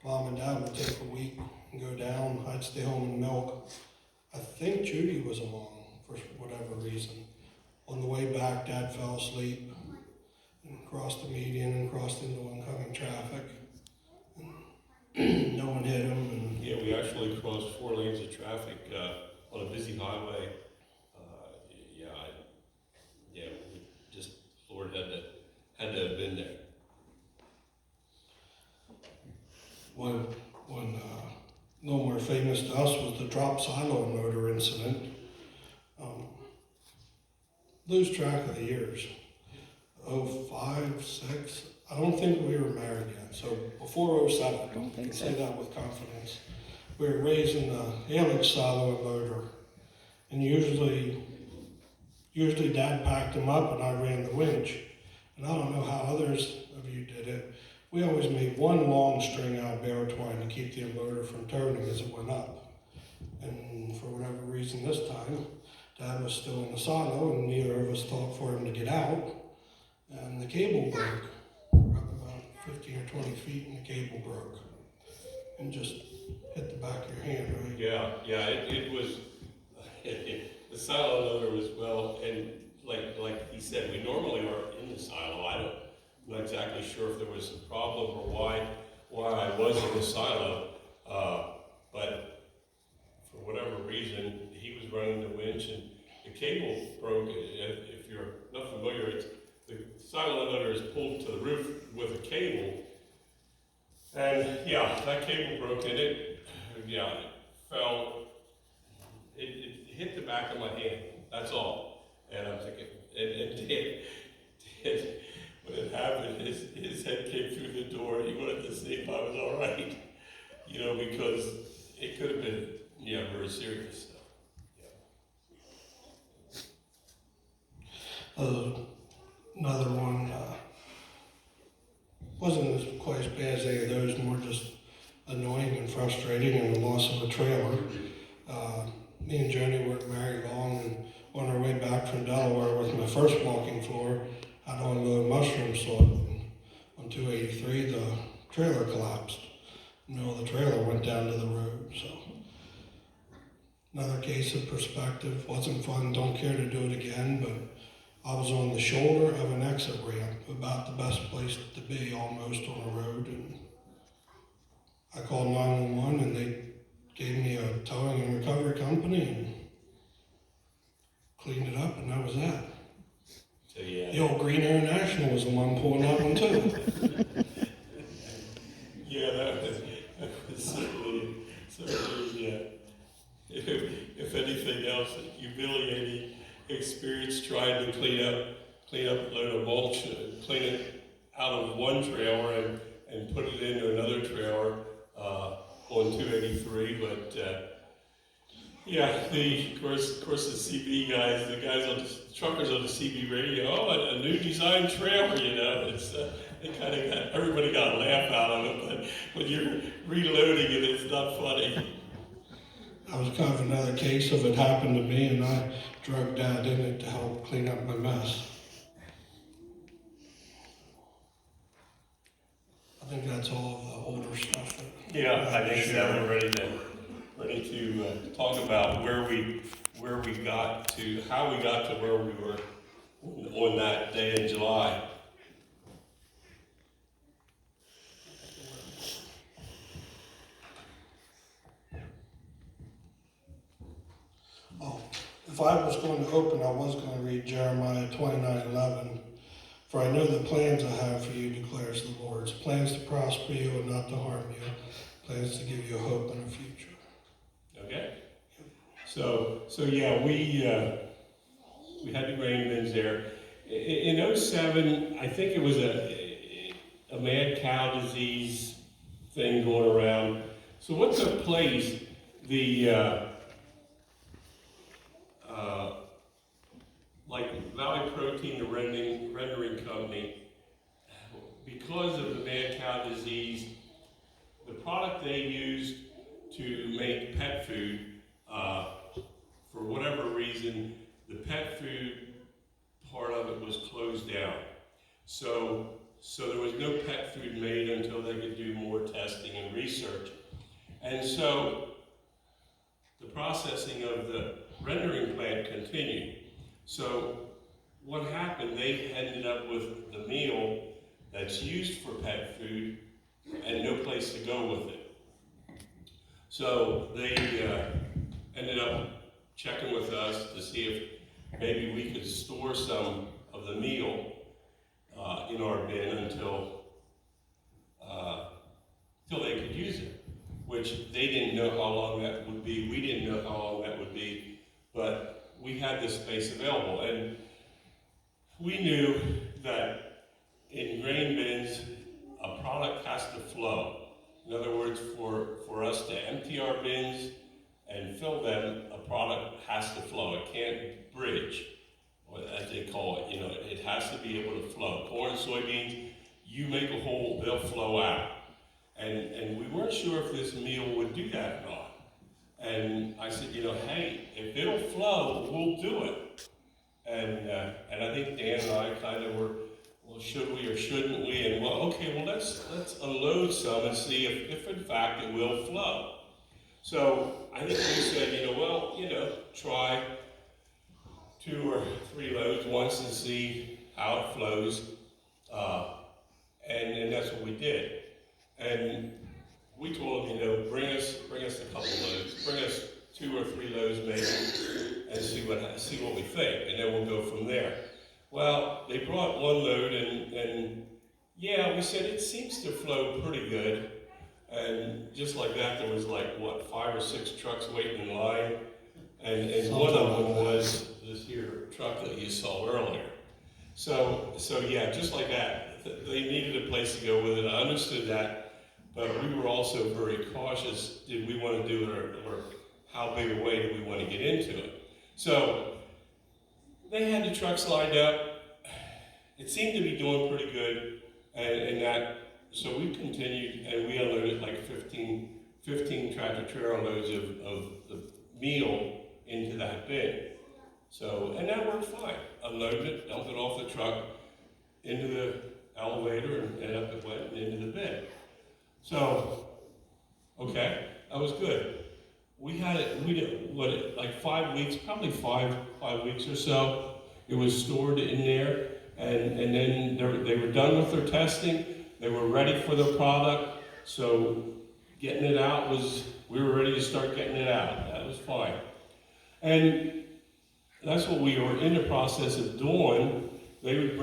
Mom and Dad would take a week and go down. I'd stay home and milk. I think Judy was along for whatever reason. On the way back, Dad fell asleep and crossed the median and crossed into oncoming traffic. And no one hit him. And yeah, we actually crossed 4 lanes of traffic on a busy highway. We just, Lord had to have been there. One no more famous to us was the drop silo motor incident. Lose track of the years. 05, 06. I don't think we were married yet. So before 07, I can say that with confidence. We were raising the Helix silo motor, and usually Dad packed them up and I ran the winch. And I don't know how others of you did it. We always made one long string out of bear twine to keep the unloader from turning as it went up. And for whatever reason this time, Dad was still in the silo and neither of us thought for him to get out. And the cable broke. We're up about 15 or 20 feet and the cable broke. And just hit the back of your hand, right? Yeah, it was, the silo loader was, well, and like he said, we normally are in the silo. I'm not exactly sure if there was a problem or why I was in the silo, but for whatever reason, he was running the winch and the cable broke. If you're not familiar, the silo loader is pulled to the roof with a cable, and yeah, that cable broke and it fell. It hit the back of my hand. That's all. And I'm thinking, when it happened, his head came through the door. He wanted to see if I was all right, because it could have been, very serious. Another one wasn't quite as bad as any of those, more just annoying and frustrating, and the loss of a trailer. Me and Joni weren't married long, and on our way back from Delaware with my first walking floor, I'd unload mushroom salt. On 283, the trailer collapsed. The middle of the trailer went down to the road. So another case of perspective. Wasn't fun, don't care to do it again, but I was on the shoulder of an exit ramp, about the best place to be almost on the road, and I called 911 and they gave me a towing and recovery company and cleaned it up, and that was that. So yeah. The old Green Air National was the one pulling that one too. Yeah, that was certainly, yeah. If anything else, a humiliating experience trying to clean up a load of mulch, clean it out of one trailer and put it into another trailer on 283. But of course the CB guys, the truckers on the CB radio, a new design trailer, it's they kind of got, everybody got a laugh out of it, but when you're reloading it, it's not funny. That was kind of another case of it happened to me, and I drug Dad in it to help clean up my mess. I think that's all of the older stuff. Yeah, I think that we're ready to talk about where we got to, how we got to where we were on that day in July. Oh, if I was going to open, I was going to read Jeremiah 29:11. For I know the plans I have for you, declares the Lord. Plans to prosper you and not to harm you. Plans to give you a hope and a future. Okay. So yeah, we had the grain bins there. In 07, I think it was a mad cow disease thing going around. So what took place, the like Valley Protein, the rendering company, because of the mad cow disease, the product they used to make pet food, for whatever reason, the pet food part of it was closed down. So there was no pet food made until they could do more testing and research. And so the processing of the rendering plant continued. So what happened, they ended up with the meal that's used for pet food and no place to go with it. So they ended up checking with us to see if maybe we could store some of the meal in our bin until they could use it, which they didn't know how long that would be. We didn't know how long that would be, but we had this space available. And we knew that in grain bins, a product has to flow. In other words, for us to empty our bins and fill them, a product has to flow. It can't bridge, or as they call it. You know, it has to be able to flow. Corn, soybeans, you make a hole, they'll flow out. And we weren't sure if this meal would do that or not. And I said, you know, hey, if it'll flow, we'll do it. And I think Dan and I kind of were, well, should we or shouldn't we? And well, okay, well, let's unload some and see if in fact it will flow. So I think we said, try 2 or 3 loads once and see how it flows. And that's what we did. And we told them, bring us a couple loads, bring us 2 or 3 loads maybe, and see what we think, and then we'll go from there. Well, they brought 1 load, and yeah, we said it seems to flow pretty good. And just like that, there was 5 or 6 trucks waiting in line, and one of them was this here truck that you saw earlier. So yeah, just like that, they needed a place to go with it. I understood that, but we were also very cautious. Did we want to do it, or how big a way did we want to get into it? So they had the trucks lined up. It seemed to be doing pretty good, so we continued, and we unloaded 15 tractor trailer loads of the meal into that bin. So, and that worked fine. Unloaded it, dumped it off the truck, into the elevator, and up it went and into the bin. So, okay, that was good. We did 5 weeks, probably five weeks or so. It was stored in there, and then they were done with their testing. They were ready for the product, so getting it out we were ready to start getting it out. That was fine. And that's what we were in the process of doing. They would